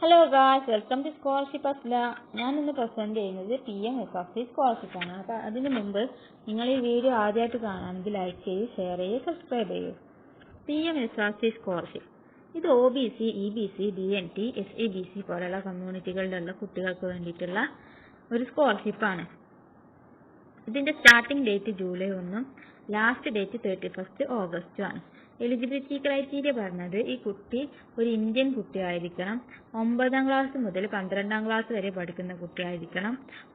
Hello guys, welcome to scholarship Asla. ഞാൻ ഇന്ന് present ചെയ്യുന്നത് PMSRC സ്കോളർഷിപ്പ് ആണ്. അപ്പോൾ അതിന് മുമ്പ് നിങ്ങൾ ഈ വീഡിയോ ആദ്യമായിട്ട് കാണുകയാണെങ്കിൽ ലൈക്ക് ചെയ്ത് ഷെയർ ചെയ്ത് സബ്സ്ക്രൈബ് ചെയ്യൂ. PMSRC സ്കോളർഷിപ്പ് ഇത് OBC, EBC, DNT, SEBC പോലുള്ള കമ്മ്യൂണിറ്റികളിലുള്ള കുട്ടികൾക്ക് വേണ്ടിയിട്ടുള്ള ഒരു സ്കോളർഷിപ്പാണ്. ഇതിന്റെ starting date July 1 last date 31 August ആണ്. എലിജിബിലിറ്റി ക്രൈറ്റീരിയ പറഞ്ഞത് ഈ കുട്ടി ഒരു ഇന്ത്യൻ കുട്ടിയായിരിക്കണം, 9ാം ക്ലാസ് മുതൽ 12ാം ക്ലാസ് വരെ പഠിക്കുന്ന കുട്ടിയായിരിക്കണം,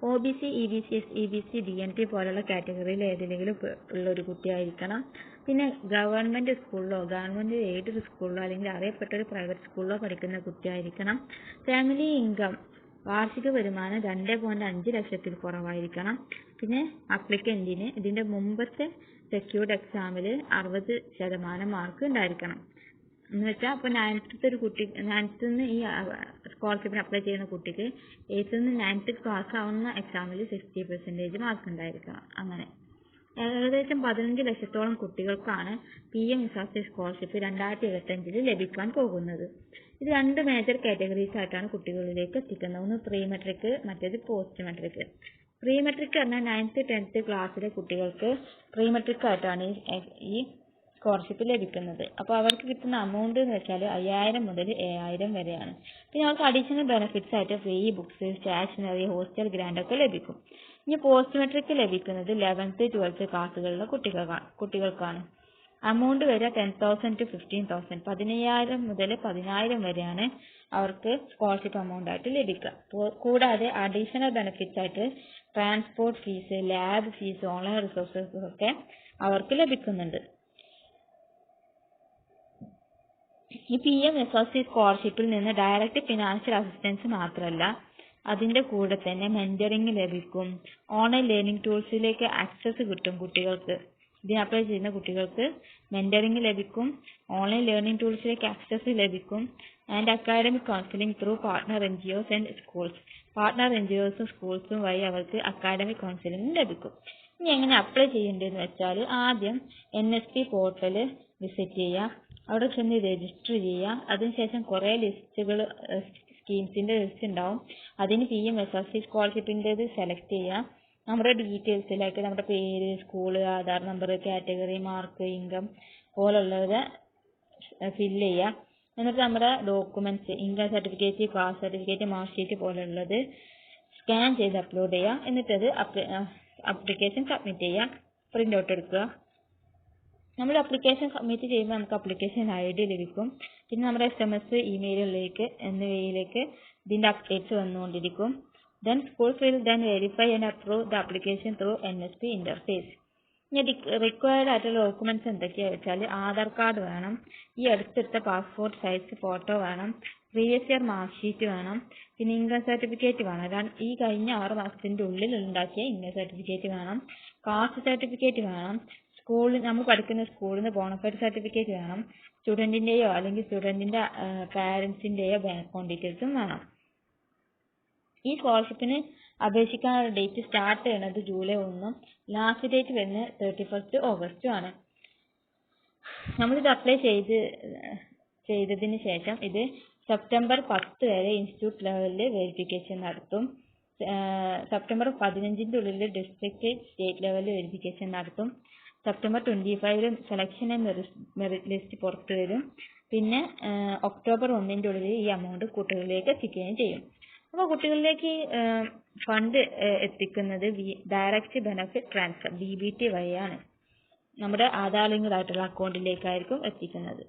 OBC, EBC, SEBC, DNT പോലുള്ള കാറ്റഗറിയിൽ ഏതെങ്കിലും ഉള്ള ഒരു കുട്ടിയായിരിക്കണം, പിന്നെ ഗവൺമെന്റ് സ്കൂളിലോ ഗവൺമെന്റ് എയ്ഡഡ് സ്കൂളിലോ അല്ലെങ്കിൽ അറിയപ്പെട്ട ഒരു പ്രൈവറ്റ് സ്കൂളിലോ പഠിക്കുന്ന കുട്ടിയായിരിക്കണം, ഫാമിലി ഇൻകം വാർഷിക വരുമാനം 2.5 ലക്ഷത്തിൽ കുറവായിരിക്കണം, പിന്നെ അപ്ലിക്കന്റിന് ഇതിന്റെ മുമ്പത്തെ സെക്യൂർഡ് എക്സാമിൽ 60% മാർക്ക് ഉണ്ടായിരിക്കണം. എന്ന് വെച്ചാൽ അപ്പോൾ 9th നിന്ന് ഈ സ്കോളർഷിപ്പിന് അപ്ലൈ ചെയ്യുന്ന കുട്ടിക്ക് 8th നിന്ന് 9th പാസ് ആവുന്ന എക്സാമിൽ 60% മാർക്ക് ഉണ്ടായിരിക്കണം. അങ്ങനെ ഏകദേശം 15 ലക്ഷത്തോളം കുട്ടികൾക്കാണ് PMSRC സ്കോളർഷിപ്പ് 2025 ലഭിക്കാൻ പോകുന്നത്. ഇത് 2 മേജർ കാറ്റഗറീസ് ആയിട്ടാണ് കുട്ടികളിലേക്ക് എത്തിക്കുന്നത്. ഒന്ന് പ്രീ മെട്രിക്, മറ്റേത് പോസ്റ്റ് മെട്രിക്. പ്രീ മെട്രിക് പറഞ്ഞാൽ 9th 10th ക്ലാസ്സിലെ കുട്ടികൾക്ക് പ്രീ മെട്രിക് ആയിട്ടാണ് ഈ സ്കോളർഷിപ്പ് ലഭിക്കുന്നത്. അപ്പോൾ അവർക്ക് കിട്ടുന്ന എമൗണ്ട് എന്ന് വെച്ചാൽ 5000 മുതൽ 7000 വരെയാണ്. പിന്നെ അവർക്ക് അഡീഷണൽ ബെനിഫിറ്റ്സ് ആയിട്ട് free books, stationery, hostel grant ഒക്കെ ലഭിക്കും. ഇനി പോസ്റ്റ് മെട്രിക് ലഭിക്കുന്നത് 11th 12th ക്ലാസ്സുകളിലെ കുട്ടികൾക്കാണ്. എമൗണ്ട് വരെ 10,000 to 15,000, 15,000 മുതൽ 10,000 വരെയാണ് അവർക്ക് സ്കോളർഷിപ്പ് എമൗണ്ട് ആയിട്ട് ലഭിക്കുക. കൂടാതെ അഡീഷണൽ ബെനിഫിറ്റ്സ് ആയിട്ട് transport fees, lab fees, online resources ഒക്കെ അവർക്ക് ലഭിക്കുന്നുണ്ട്. ഈ PMSRC സ്കോളർഷിപ്പിൽ നിന്ന് ഡയറക്റ്റ് ഫിനാൻഷ്യൽ അസിസ്റ്റൻസ് മാത്രമല്ല, അതിന്റെ കൂടെ തന്നെ മെന്ററിംഗ് ലഭിക്കും, ഓൺലൈൻ ലേണിംഗ് ടൂൾസിലേക്ക് ആക്സസ് കിട്ടും. കുട്ടികൾക്ക് ഇതിന് അപ്ലൈ ചെയ്യുന്ന കുട്ടികൾക്ക് മെന്ററിംഗ് ലഭിക്കും, ഓൺലൈൻ ലേണിംഗ് ടൂൾസിലേക്ക് ആക്സസ് ലഭിക്കും, and academic counselling through partner NGOs and schools. Partner NGOസും സ്കൂൾസും വഴി അവർക്ക് അക്കാഡമിക് കൗൺസിലിംഗ് ലഭിക്കും. ഇനി എങ്ങനെ അപ്ലൈ ചെയ്യേണ്ടതെന്ന് വെച്ചാൽ, ആദ്യം NSP പോർട്ടൽ വിസിറ്റ് ചെയ്യുക, അവിടെ ചെന്ന് രജിസ്റ്റർ ചെയ്യുക. അതിനുശേഷം കുറേ സ്കീംസിന്റെ ലിസ്റ്റ് ഉണ്ടാവും. അതിന് PMSRC സ്കോളർഷിപ്പിൻ്റെത് സെലക്ട് ചെയ്യുക. നമ്മുടെ ഡീറ്റെയിൽസിലേക്ക് നമ്മുടെ പേര്, school, Aadhaar number, category, mark, income പോലുള്ളത് ഫില്ല് ചെയ്യുക. എന്നിട്ട് നമ്മുടെ documents, income certificate, class certificate, mark sheet പോലുള്ളത് സ്കാൻ ചെയ്ത് അപ്ലോഡ് ചെയ്യുക. എന്നിട്ടത് അപ്ലിക്കേഷൻ സബ്മിറ്റ് ചെയ്യുക, പ്രിന്റ് ഔട്ട് എടുക്കുക. നമ്മൾ അപ്ലിക്കേഷൻ സബ്മിറ്റ് ചെയ്യുമ്പോൾ നമുക്ക് അപ്ലിക്കേഷൻ ID ലഭിക്കും. പിന്നെ നമ്മുടെ SMS, ഇമെയിലുകളിലേക്ക് എന്നിവയിലേക്ക് ഇതിന്റെ അപ്ഡേറ്റ്സ് വന്നുകൊണ്ടിരിക്കും. Then schools will then verify and approve the application through NSP interface. ഇനി റിക്വയർഡ് ആയിട്ടുള്ള ഡോക്യുമെന്റ്സ് എന്തൊക്കെയാണെന്ന് വെച്ചാൽ, ആധാർ കാർഡ് വേണം, ഈ അടുത്തെടുത്ത പാസ്പോർട്ട് സൈസ് ഫോട്ടോ വേണം, പ്രീവിയസ് ഇയർ മാർക്ക് ഷീറ്റ് വേണം, പിന്നെ ഇൻകം സർട്ടിഫിക്കറ്റ് വേണം, ഈ കഴിഞ്ഞ 6 മാസത്തിന്റെ ഉള്ളിൽ ഉണ്ടാക്കിയ ഇൻകം സർട്ടിഫിക്കറ്റ് വേണം, കാസ്റ്റ് സർട്ടിഫിക്കറ്റ് വേണം, നമ്മൾ പഠിക്കുന്ന സ്കൂളിൽ നിന്ന് ബോണഫൈഡ് സർട്ടിഫിക്കറ്റ് വേണം, സ്റ്റുഡന്റിന്റെയോ അല്ലെങ്കിൽ സ്റ്റുഡന്റിന്റെ പാരന്റ്സിന്റെയോ ബാങ്ക് അക്കൗണ്ട് ഡീറ്റെയിൽസും വേണം. ഈ സ്കോളർഷിപ്പിന് അപേക്ഷിക്കാനുള്ള ഡേറ്റ് സ്റ്റാർട്ട് ചെയ്യുന്നത് ജൂലൈ 1, ലാസ്റ്റ് ഡേറ്റ് വരുന്നത് 31 ഓഗസ്റ്റ് ആണ്. നമ്മളിത് അപ്ലൈ ചെയ്തതിന് ശേഷം ഇത് സെപ്റ്റംബർ 10 വരെ ഇൻസ്റ്റിറ്റ്യൂട്ട് ലെവലിൽ വെരിഫിക്കേഷൻ നടത്തും. സെപ്റ്റംബർ 15ന്റെ ഉള്ളിൽ ഡിസ്ട്രിക്ട് സ്റ്റേറ്റ് ലെവലിൽ വെരിഫിക്കേഷൻ നടത്തും. September 25 selection and merit list പുറത്തു വരും. പിന്നെ ഒക്ടോബർ 1ന്റെ ഉള്ളിൽ ഈ എമൗണ്ട് കുട്ടികളിലേക്ക് എത്തിക്കുകയും ചെയ്യും. അപ്പോൾ കുട്ടികളിലേക്ക് ഫണ്ട് എത്തിക്കുന്നത് ഡയറക്റ്റ് ബെനിഫിറ്റ് ട്രാൻസ്ഫർ DBT വഴിയാണ്. നമ്മുടെ ആധാർ ലിങ്ക്ഡ് ആയിട്ടുള്ള അക്കൗണ്ടിലേക്കായിരിക്കും എത്തിക്കുന്നത്.